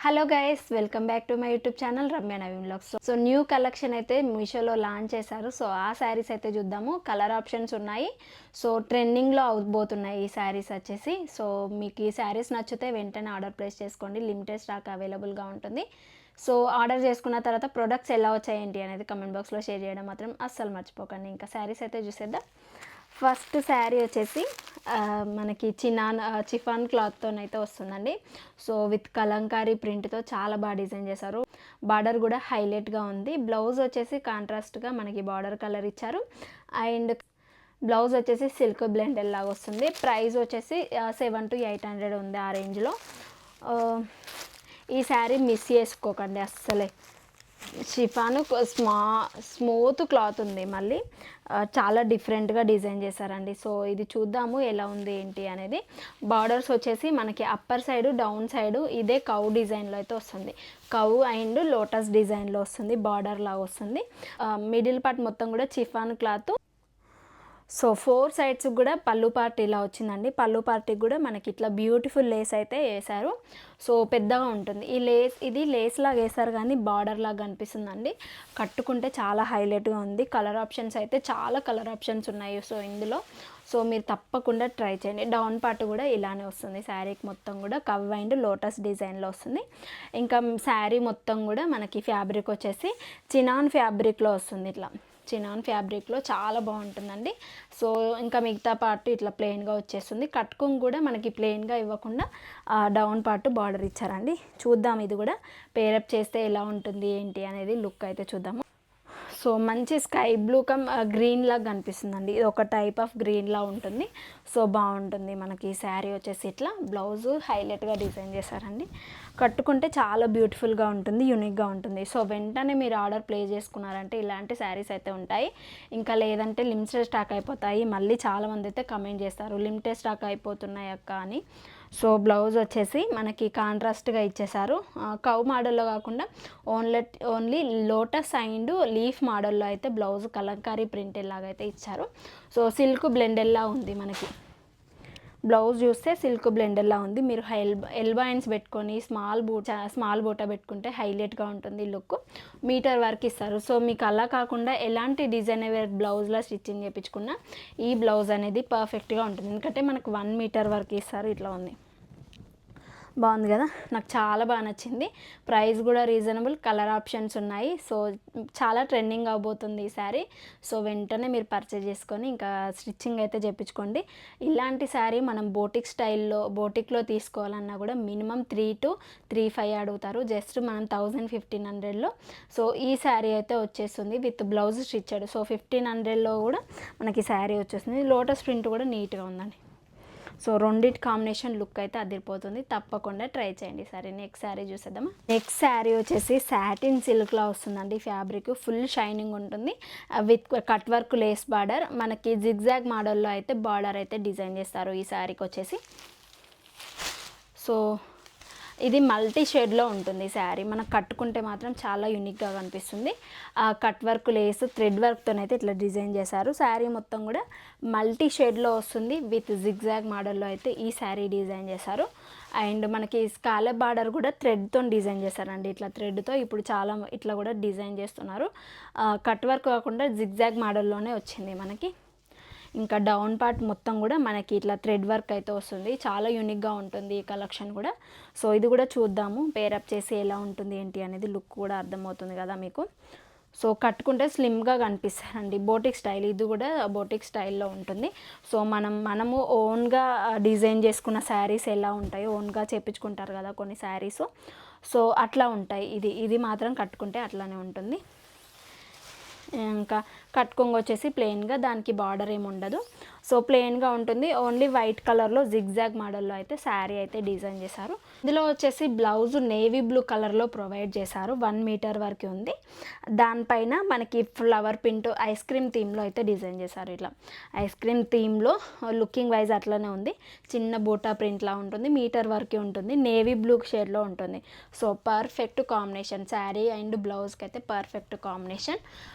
Hello guys, welcome back to my YouTube channel Ramya Naveen vlogs. So new collection అయితే మీషోలో launch చేశారు. So ఆ శారీస్ అయితే చూద్దాము. కలర్ ఆప్షన్స్ ఉన్నాయి. సో ట్రెండింగ్లో అవబోతున్నాయి ఈ శారీస్ వచ్చేసి. సో మీకు ఈ శారీస్ నచ్చితే వెంటనే ఆర్డర్ ప్లేస్ చేసుకోండి. లిమిటెడ్ స్టాక్ అవైలబుల్గా ఉంటుంది. సో ఆర్డర్ చేసుకున్న తర్వాత ప్రొడక్ట్స్ ఎలా వచ్చాయేంటి అనేది కమెంట్ బాక్స్లో షేర్ చేయడం మాత్రం అస్సలు మర్చిపోకండి. ఇంకా శారీస్ అయితే చూసేద్దాం. ఫస్ట్ శారీ వచ్చేసి మనకి చిఫాన్ క్లాత్తోనైతే వస్తుందండి. సో విత్ కలంకారీ ప్రింట్తో చాలా బాగా డిజైన్ చేశారు. బార్డర్ కూడా హైలైట్గా ఉంది. బ్లౌజ్ వచ్చేసి కాంట్రాస్ట్గా మనకి బార్డర్ కలర్ ఇచ్చారు. అండ్ బ్లౌజ్ వచ్చేసి సిల్క్ బ్లెండెడ్ లాగా వస్తుంది. ప్రైస్ వచ్చేసి 700 to 800 ఉంది ఆ రేంజ్లో. ఈ శారీ మిస్ చేసుకోకండి అస్సలే. షిఫాన్ స్మూత్ క్లాత్ ఉంది. మళ్ళీ చాలా డిఫరెంట్గా డిజైన్ చేశారండి. సో ఇది చూద్దాము ఎలా ఉంది ఏంటి అనేది. బార్డర్స్ వచ్చేసి మనకి అప్పర్ సైడ్ డౌన్ సైడ్ ఇదే కౌ డిజైన్లో అయితే వస్తుంది. కౌ అండ్ లోటస్ డిజైన్లో వస్తుంది. బార్డర్ లాగా వస్తుంది. మిడిల్ పార్ట్ మొత్తం కూడా షిఫాన్ క్లాత్. సో 4 సైడ్స్ కూడా పళ్ళు పార్ట్ ఇలా వచ్చిందండి. పళ్ళు పార్ట్కి కూడా మనకి ఇట్లా బ్యూటిఫుల్ లేస్ అయితే వేశారు. సో పెద్దగా ఉంటుంది ఈ లేస్. ఇది లేస్ లాగా వేశారు కానీ బార్డర్ లాగా అనిపిస్తుందండి. కట్టుకుంటే చాలా హైలైట్గా ఉంది. కలర్ ఆప్షన్స్ అయితే చాలా కలర్ ఆప్షన్స్ ఉన్నాయి సో ఇందులో. సో మీరు తప్పకుండా ట్రై చేయండి. డౌన్ పార్ట్ కూడా ఇలానే వస్తుంది. శారీకి మొత్తం కూడా కవ్ అండ్ లోటస్ డిజైన్లో వస్తుంది. ఇంకా శారీ మొత్తం కూడా మనకి ఫ్యాబ్రిక్ వచ్చేసి చినాన్ ఫ్యాబ్రిక్లో వస్తుంది. ఇట్లా చినాన్ ఫ్యాబ్రిక్లో చాలా బాగుంటుందండి. సో ఇంకా మిగతా పార్ట్ ఇట్లా ప్లెయిన్గా వచ్చేస్తుంది. కట్టుకుని కూడా మనకి ప్లెయిన్గా ఇవ్వకుండా డౌన్ పార్ట్ బార్డర్ ఇచ్చారండి. చూద్దాం ఇది కూడా పేరప్ చేస్తే ఎలా ఉంటుంది ఏంటి అనేది లుక్ అయితే చూద్దాము. సో మంచి స్కై బ్లూ కమ్ గ్రీన్ లాగా కనిపిస్తుందండి. ఇది ఒక టైప్ ఆఫ్ గ్రీన్లా ఉంటుంది. సో బాగుంటుంది. మనకి ఈ శారీ వచ్చేసి ఇట్లా బ్లౌజ్ హైలైట్గా డిజైన్ చేశారండి. కట్టుకుంటే చాలా బ్యూటిఫుల్గా ఉంటుంది, యూనిక్గా ఉంటుంది. సో వెంటనే మీరు ఆర్డర్ ప్లేస్ చేసుకున్నారంటే ఇలాంటి శారీస్ అయితే ఉంటాయి. ఇంకా లేదంటే లిమిటెడ్ స్టాక్ అయిపోతాయి. మళ్ళీ చాలామంది అయితే కమెంట్ చేస్తారు లిమిటెడ్ స్టాక్ అయిపోతున్నాయి అక్క అని. సో బ్లౌజ్ వచ్చేసి మనకి కాంట్రాస్ట్గా ఇచ్చేసారు. కౌ మోడల్లో కాకుండా ఓన్లీ లోటస్ అండ్ లీఫ్ మోడల్లో అయితే బ్లౌజ్ కలంకారీ ప్రింట్ లాగైతే ఇచ్చారు. సో సిల్క్ బ్లెండెల్లా ఉంది. మనకి బ్లౌజ్ చూస్తే సిల్క్ బ్లెండర్లా ఉంది. మీరు ఎల్బాయిన్స్ పెట్టుకొని స్మాల్ బూటా పెట్టుకుంటే హైలైట్గా ఉంటుంది లుక్. మీటర్ వరకు ఇస్తారు. సో మీకు అలా కాకుండా ఎలాంటి డిజైనర్ బ్లౌజ్లో స్టిచ్చింగ్ చేయించుకున్నా ఈ బ్లౌజ్ అనేది పర్ఫెక్ట్గా ఉంటుంది. ఎందుకంటే మనకు 1 మీటర్ వరకు ఇస్తారు. ఇట్లా ఉంది. బాగుంది కదా, నాకు చాలా బాగా నచ్చింది. ప్రైస్ కూడా రీజనబుల్, కలర్ ఆప్షన్స్ ఉన్నాయి. సో చాలా ట్రెండింగ్ అవబోతుంది ఈ శారీ. సో వెంటనే మీరు పర్చేజ్ చేసుకొని ఇంకా స్టిచ్చింగ్ అయితే చేయించుకోండి. ఇలాంటి శారీ మనం బోటిక్లో తీసుకోవాలన్నా కూడా మినిమం 3 to 3,500 అడుగుతారు. జస్ట్ మనం 1,000-1,500లో సో ఈ శారీ అయితే వచ్చేస్తుంది విత్ బ్లౌజ్ స్టిచ్డ్. సో 1,500లో కూడా మనకి శారీ వచ్చేస్తుంది. లోటస్ ప్రింట్ కూడా నీట్గా ఉందండి. సో రెండిటి కాంబినేషన్ లుక్ అయితే అదిరిపోతుంది. తప్పకుండా ట్రై చేయండి. సరే నెక్స్ట్ శారీ చూసేద్దామా. నెక్స్ట్ శారీ వచ్చేసి సాటిన్ సిల్క్లో వస్తుందండి. ఫ్యాబ్రిక్ ఫుల్ షైనింగ్ ఉంటుంది. With cut work lace border. మనకి జిగ్జాగ్ మోడల్లో అయితే బార్డర్ అయితే డిజైన్ చేస్తారు ఈ శారీకి వచ్చేసి. సో ఇది మల్టీ షేడ్లో ఉంటుంది శారీ. మనం కట్టుకుంటే మాత్రం చాలా యూనిక్గా కనిపిస్తుంది. కట్ వర్క్ లేస్ థ్రెడ్ వర్క్తోనైతే ఇట్లా డిజైన్ చేశారు. శారీ మొత్తం కూడా మల్టీ షేడ్లో వస్తుంది. విత్ జిగ్జాగ్ మోడల్లో అయితే ఈ శారీ డిజైన్ చేశారు. అండ్ మనకి స్కాలప్ బార్డర్ కూడా థ్రెడ్తో డిజైన్ చేశారండి. ఇట్లా థ్రెడ్తో ఇప్పుడు చాలా ఇట్లా కూడా డిజైన్ చేస్తున్నారు. కట్ వర్క్ కాకుండా జిగ్జాగ్ మోడల్లోనే వచ్చింది మనకి. ఇంకా డౌన్ పార్ట్ మొత్తం కూడా మనకి ఇట్లా థ్రెడ్ వర్క్ అయితే వస్తుంది. చాలా యూనిక్గా ఉంటుంది ఈ కలెక్షన్ కూడా. సో ఇది కూడా చూద్దాము పేరప్ చేసి ఎలా ఉంటుంది ఏంటి అనేది. లుక్ కూడా అర్థమవుతుంది కదా మీకు. సో కట్టుకుంటే స్లిమ్గా కనిపిస్తారండి. బోటిక్ స్టైల్, ఇది కూడా బోటిక్ స్టైల్లో ఉంటుంది. సో మనము ఓన్గా డిజైన్ చేసుకున్న శారీస్ ఎలా ఉంటాయో ఓన్గా చేపించుకుంటారు కదా కొన్ని శారీస్. సో అట్లా ఉంటాయి. ఇది మాత్రం కట్టుకుంటే అట్లానే ఉంటుంది. ఇంకా కట్టుకొంగు వచ్చేసి ప్లెయిన్గా, దానికి బార్డర్ ఏమి ఉండదు. సో ప్లెయిన్గా ఉంటుంది. ఓన్లీ వైట్ కలర్లో జిగ్జాగ్ మోడల్లో అయితే శారీ అయితే డిజైన్ చేశారు. ఇందులో వచ్చేసి బ్లౌజ్ నేవీ బ్లూ కలర్లో ప్రొవైడ్ చేశారు. 1 మీటర్ వరకు ఉంది. దానిపైన మనకి ఫ్లవర్ ప్రింట్ ఐస్ క్రీమ్ థీమ్లో అయితే డిజైన్ చేశారు. ఇట్లా ఐస్ క్రీమ్ థీమ్లో లుకింగ్ వైజ్ అట్లనే ఉంది. చిన్న బూటా ప్రింట్లా ఉంటుంది. మీటర్ వరకు ఉంటుంది. నేవీ బ్లూ షేడ్లో ఉంటుంది. So perfect combination sari and బ్లౌజ్కి అయితే పర్ఫెక్ట్ కాంబినేషన్.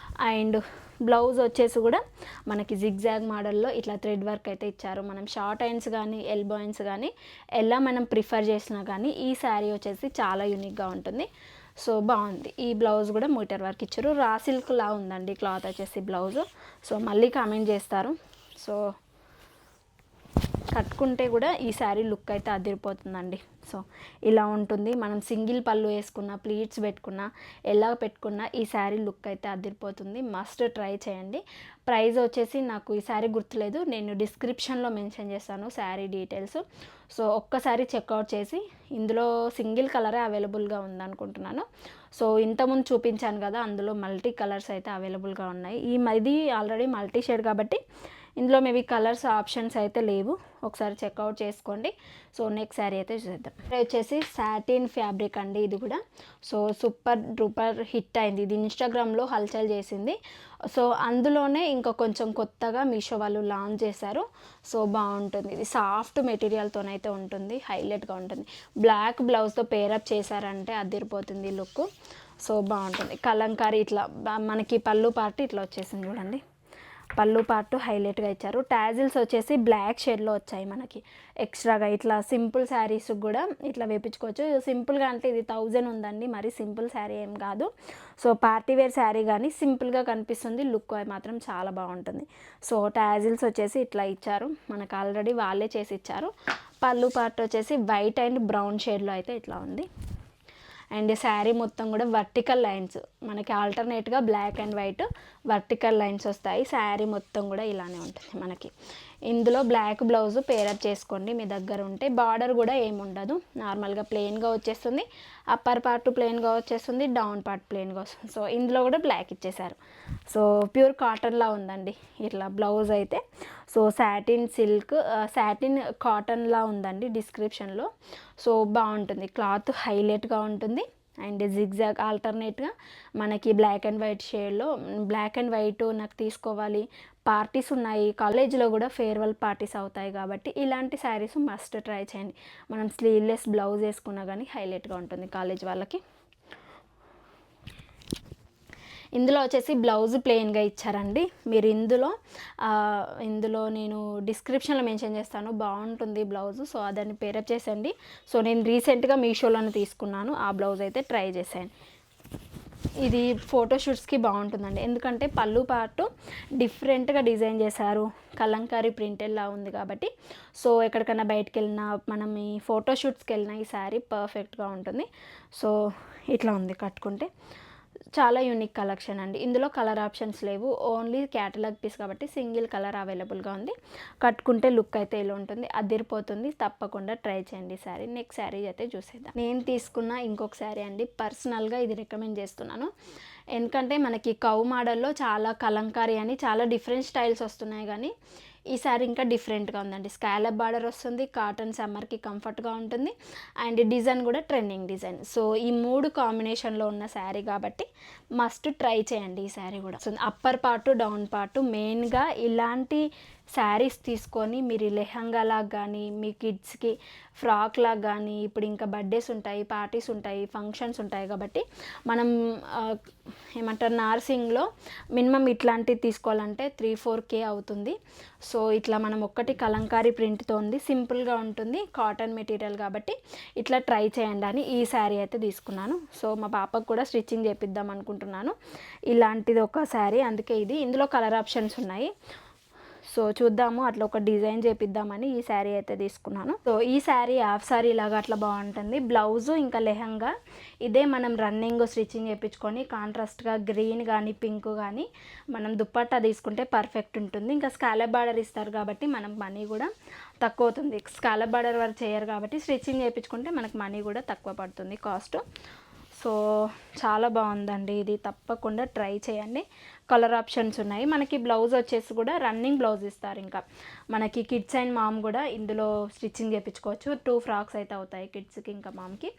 అండ్ బ్లౌజ్ వచ్చేసి కూడా మనకి జిగ్జాగ్ మోడల్లో ఇట్లా థ్రెడ్ వర్క్ అయితే ఇచ్చారు. మనం షార్ట్ హ్యాండ్స్ కానీ ఎల్బో హ్యాండ్స్ కానీ ఎలా మనం ప్రిఫర్ చేసినా కానీ ఈ శారీ వచ్చేసి చాలా యూనిక్గా ఉంటుంది. సో బాగుంది. ఈ బ్లౌజ్ కూడా మీటర్ వర్క్ ఇచ్చారు. రా సిల్క్ లా ఉందండి క్లాత్ వచ్చేసి బ్లౌజ్. సో మళ్ళీ కామెంట్ చేస్తారు. సో కట్టుకుంటే కూడా ఈ శారీ లుక్ అయితే అదిరిపోతుందండి. సో ఇలా ఉంటుంది. మనం సింగిల్ పళ్ళు వేసుకున్న, ప్లీట్స్ పెట్టుకున్న, ఎలా పెట్టుకున్నా ఈ శారీ లుక్ అయితే అదిరిపోతుంది. మస్ట్ ట్రై చేయండి. ప్రైస్ వచ్చేసి నాకు ఈ శారీ గుర్తులేదు, నేను డిస్క్రిప్షన్లో మెన్షన్ చేస్తాను శారీ డీటెయిల్స్. సో ఒక్కసారి చెక్అవుట్ చేసి, ఇందులో సింగిల్ కలరే అవైలబుల్గా ఉందనుకుంటున్నాను. సో ఇంతకుముందు చూపించాను కదా, అందులో మల్టీ కలర్స్ అయితే అవైలబుల్గా ఉన్నాయి. ఇది ఆల్రెడీ మల్టీ షేడ్ కాబట్టి ఇందులో మేబీ కలర్స్ ఆప్షన్స్ అయితే లేవు. ఒకసారి చెక్అవుట్ చేసుకోండి. సో నెక్స్ట్ శారీ అయితే చూసేద్దాం. వచ్చేసి సాటిన్ ఫ్యాబ్రిక్ అండి ఇది కూడా. సో సూపర్ డూపర్ హిట్ అయింది. ఇది ఇన్స్టాగ్రామ్లో హల్చల్ చేసింది. సో అందులోనే ఇంకా కొంచెం కొత్తగా మీషో వాళ్ళు లాంచ్ చేశారు. సో బాగుంటుంది. ఇది సాఫ్ట్ మెటీరియల్తోనైతే ఉంటుంది, హైలైట్గా ఉంటుంది. బ్లాక్ బ్లౌజ్తో పేరప్ చేశారంటే అదిరిపోతుంది లుక్. సో బాగుంటుంది. కలంకారీ ఇట్లా మనకి పళ్ళు పార్ట్ ఇట్లా వచ్చేసింది చూడండి. పళ్ళు పార్ట్ హైలైట్గా ఇచ్చారు. టాజిల్స్ వచ్చేసి బ్లాక్ షేడ్లో వచ్చాయి మనకి ఎక్స్ట్రాగా. ఇట్లా సింపుల్ శారీస్ కూడా ఇట్లా వేపించుకోవచ్చు. సింపుల్గా అంటే ఇది 1000 ఉందండి, మరి సింపుల్ శారీ ఏం కాదు. సో పార్టీ వేర్ శారీ కానీ సింపుల్గా కనిపిస్తుంది, లుక్ మాత్రం చాలా బాగుంటుంది. సో టాజిల్స్ వచ్చేసి ఇట్లా ఇచ్చారు, మనకు ఆల్రెడీ వాళ్ళే చేసి ఇచ్చారు. పళ్ళు పార్ట్ వచ్చేసి వైట్ అండ్ బ్రౌన్ షేడ్లో అయితే ఇట్లా ఉంది. అండ్ శారీ మొత్తం కూడా వర్టికల్ లైన్స్, మనకి ఆల్టర్నేట్గా black and white vertical lines వస్తాయి. శారీ మొత్తం కూడా ఇలానే ఉంటుంది మనకి. ఇందులో బ్లాక్ బ్లౌజ్ పేరప్ చేసుకోండి మీ దగ్గర ఉంటే. బార్డర్ కూడా ఏమి ఉండదు, నార్మల్గా ప్లెయిన్గా వచ్చేస్తుంది. అప్పర్ పార్ట్ ప్లెయిన్గా వచ్చేస్తుంది, డౌన్ పార్ట్ ప్లెయిన్గా వస్తుంది. సో ఇందులో కూడా బ్లాక్ ఇచ్చేసారు. సో ప్యూర్ కాటన్లా ఉందండి ఇట్లా బ్లౌజ్ అయితే. సో సాటిన్ సిల్క్, సాటిన్ కాటన్లా ఉందండి డిస్క్రిప్షన్లో. సో బాగుంటుంది, క్లాత్ హైలైట్గా ఉంటుంది. అండ్ జిగ్జాగ్ ఆల్టర్నేట్గా మనకి బ్లాక్ అండ్ వైట్ షేడ్లో, బ్లాక్ అండ్ వైట్ నాకు తీసుకోవాలి, పార్టీస్ ఉన్నాయి, కాలేజ్లో కూడా ఫేర్వెల్ పార్టీస్ అవుతాయి కాబట్టి ఇలాంటి శారీస్ మస్ట్ ట్రై చేయండి. మనం స్లీవ్లెస్ బ్లౌజ్ వేసుకున్నా కానీ హైలైట్గా ఉంటుంది కాలేజ్ వాళ్ళకి. ఇందులో వచ్చేసి బ్లౌజ్ ప్లెయిన్గా ఇచ్చారండి. మీరు ఇందులో నేను డిస్క్రిప్షన్లో మెన్షన్ చేస్తాను, బాగుంటుంది బ్లౌజ్. సో దాన్ని పేరప్ చేసేయండి. సో నేను రీసెంట్గా మీషోలోనే తీసుకున్నాను, ఆ బ్లౌజ్ అయితే ట్రై చేసేయండి. ఇది ఫోటోషూట్స్కి బాగుంటుందండి, ఎందుకంటే పళ్ళు పార్ట్ డిఫరెంట్గా డిజైన్ చేశారు, కలంకారీ ప్రింటెడ్లా ఉంది కాబట్టి. సో ఎక్కడికైనా బయటకు వెళ్ళినా, మనం ఈ ఫోటోషూట్స్కి వెళ్ళినా ఈ శారీ పర్ఫెక్ట్గా ఉంటుంది. సో ఇట్లా ఉంది కట్టుకుంటే. చాలా యూనిక్ కలెక్షన్ అండి. ఇందులో కలర్ ఆప్షన్స్ లేవు, ఓన్లీ క్యాటలాగ్ పీస్ కాబట్టి సింగిల్ కలర్ అవైలబుల్గా ఉంది. కట్టుకుంటే లుక్ అయితే ఇలా ఉంటుంది, అదిరిపోతుంది. తప్పకుండా ట్రై చేయండి శారీ. నెక్స్ట్ శారీ అయితే చూసేద్దాం. నేను తీసుకున్న ఇంకొక శారీ అండి, పర్సనల్గా ఇది రికమెండ్ చేస్తున్నాను. ఎందుకంటే మనకి కౌ మోడల్లో చాలా కలంకారీ అని చాలా డిఫరెంట్ స్టైల్స్ వస్తున్నాయి, కానీ ఈ శారీ ఇంకా డిఫరెంట్గా ఉందండి. స్కాలప్ బార్డర్ వస్తుంది, కాటన్ సమ్మర్కి కంఫర్ట్గా ఉంటుంది, అండ్ డిజైన్ కూడా ట్రెండింగ్ డిజైన్. సో ఈ 3 కాంబినేషన్లో ఉన్న శారీ కాబట్టి మస్ట్ ట్రై చేయండి ఈ శారీ కూడా. So upper part down part మెయిన్గా ఇలాంటి శారీస్ తీసుకొని మీరు లెహంగాలాగా కానీ, మీ కిడ్స్కి ఫ్రాక్ లాగా కానీ, ఇప్పుడు ఇంకా బర్త్డేస్ ఉంటాయి, పార్టీస్ ఉంటాయి, ఫంక్షన్స్ ఉంటాయి కాబట్టి మనం ఏమంటారు నార్సింగ్లో మినిమం ఇట్లాంటివి తీసుకోవాలంటే 3-4K అవుతుంది. సో ఇట్లా మనం ఒక్కటి కలంకారీ ప్రింట్తో ఉంది, సింపుల్గా ఉంటుంది, కాటన్ మెటీరియల్ కాబట్టి ఇట్లా ట్రై చేయండి అని ఈ శారీ అయితే తీసుకున్నాను. సో మా పాపకు కూడా స్టిచ్చింగ్ చేపిద్దాం అనుకుంటున్నాను ఇలాంటిది ఒక శారీ, అందుకే ఇది. ఇందులో కలర్ ఆప్షన్స్ ఉన్నాయి, సో చూద్దాము, అట్లా ఒక డిజైన్ చేపిద్దామని ఈ శారీ అయితే తీసుకున్నాను. సో ఈ శారీ హాఫ్ శారీ లాగా అట్లా బాగుంటుంది. బ్లౌజు ఇంకా లెహంగా ఇదే మనం రన్నింగ్ స్టిచ్చింగ్ చేయించుకొని కాంట్రాస్ట్గా గ్రీన్ కానీ పింక్ కానీ మనం దుప్పట్టా తీసుకుంటే పర్ఫెక్ట్ ఉంటుంది. ఇంకా స్కాలప్ బార్డర్ ఇస్తారు కాబట్టి మనం మనీ కూడా తక్కువ అవుతుంది. స్కాలప్ బార్డర్ వర్క్ చేయరు కాబట్టి స్టిచ్చింగ్ చేయించుకుంటే మనకు మనీ కూడా తక్కువ పడుతుంది కాస్ట్. సో చాలా బాగుందండి ఇది, తప్పకుండా ట్రై చేయండి. కలర్ ఆప్షన్స్ ఉన్నాయి. మనకి బ్లౌజ్ వచ్చేసి కూడా రన్నింగ్ బ్లౌజ్ ఇస్తారు. ఇంకా మనకి కిడ్స్ అండ్ మామ్ కూడా ఇందులో స్టిచ్చింగ్ చేయించుకోవచ్చు. 2 ఫ్రాక్స్ అయితే అవుతాయి కిడ్స్కి ఇంకా మామ్కి.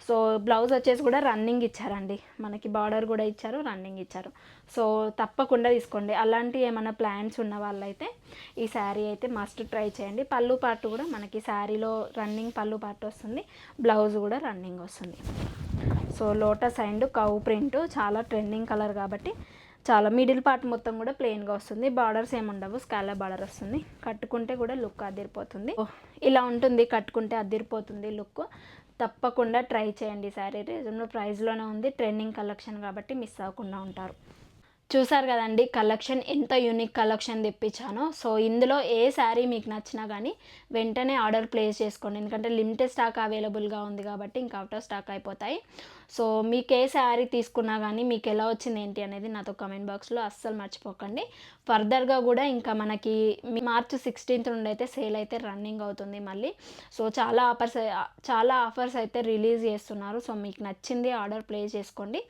సో బ్లౌజ్ వచ్చేసి కూడా రన్నింగ్ ఇచ్చారండి, మనకి బార్డర్ కూడా ఇచ్చారు, రన్నింగ్ ఇచ్చారు. సో తప్పకుండా తీసుకోండి. అలాంటి ఏమైనా ప్లాన్స్ ఉన్న వాళ్ళైతే ఈ శారీ అయితే మస్ట్ ట్రై చేయండి. పళ్ళు పార్ట్ కూడా మనకి శారీలో రన్నింగ్ పళ్ళు పార్ట్ వస్తుంది, బ్లౌజ్ కూడా రన్నింగ్ వస్తుంది. So lotus and cow print చాలా ట్రెండింగ్ కలర్ కాబట్టి చాలా మిడిల్ పార్ట్ మొత్తం కూడా ప్లెయిన్గా వస్తుంది, బార్డర్స్ ఏమి ఉండవు, స్కాలప్ బార్డర్ వస్తుంది. కట్టుకుంటే కూడా లుక్ అదిరిపోతుంది. ఇలా ఉంటుంది, కట్టుకుంటే అదిరిపోతుంది లుక్. తప్పకుండా ట్రై చేయండి. శారీ రీజనబుల్ ప్రైస్లోనే ఉంది, ట్రెండింగ్ కలెక్షన్ కాబట్టి మిస్ అవ్వకుండా ఉంటారు. చూసారు కదండి కలెక్షన్, ఎంత యూనిక్ కలెక్షన్ తెప్పించానో. సో ఇందులో ఏ శారీ మీకు నచ్చినా కానీ వెంటనే ఆర్డర్ ప్లేస్ చేసుకోండి, ఎందుకంటే లిమిటెడ్ స్టాక్ అవైలబుల్గా ఉంది కాబట్టి ఇంకా అవుట్ ఆఫ్ స్టాక్ అయిపోతాయి. సో మీకు ఏ శారీ తీసుకున్నా కానీ మీకు ఎలా వచ్చింది ఏంటి అనేది నాతో కమెంట్ బాక్స్లో అస్సలు మర్చిపోకండి. ఫర్దర్గా కూడా ఇంకా మనకి మార్చ్ 16 నుండి అయితే సేల్ అయితే రన్నింగ్ అవుతుంది మళ్ళీ. సో చాలా ఆఫర్స్ అయితే రిలీజ్ చేస్తున్నారు. సో మీకు నచ్చింది ఆర్డర్ ప్లేస్ చేసుకోండి.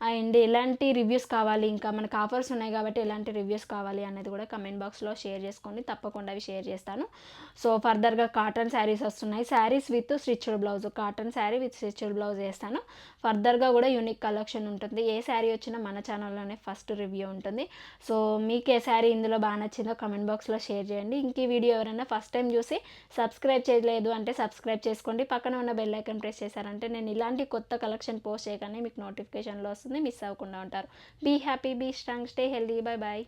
అండ్ ఎలాంటి రివ్యూస్ కావాలి, ఇంకా మనకు ఆఫర్స్ ఉన్నాయి కాబట్టి ఎలాంటి రివ్యూస్ కావాలి అనేది కూడా కమెంట్ బాక్స్లో షేర్ చేసుకోండి, తప్పకుండా అవి షేర్ చేస్తాను. సో ఫర్దర్గా కాటన్ శారీస్ వస్తున్నాయి, saris with stitched blouse, cotton sari with stitched blouse వేస్తాను. ఫర్దర్గా కూడా యూనిక్ కలెక్షన్ ఉంటుంది. ఏ శారీ వచ్చినా మన ఛానల్లోనే ఫస్ట్ రివ్యూ ఉంటుంది. సో మీకు ఏ శారీ ఇందులో బాగా నచ్చిందో కమెంట్ బాక్స్లో షేర్ చేయండి. ఇంక ఈ వీడియో ఎవరైనా ఫస్ట్ టైం చూసి సబ్స్క్రైబ్ చేయలేదు అంటే సబ్స్క్రైబ్ చేసుకోండి, పక్కన ఉన్న బెల్ ఐకాన్ ప్రెస్ చేశారంటే నేను ఇలాంటి కొత్త కలెక్షన్ పోస్ట్ చేయగానే మీకు నోటిఫికేషన్లో వస్తుంది, మిస్ అవ్వకుండా ఉంటారు. Be happy, be strong, stay healthy, bye bye.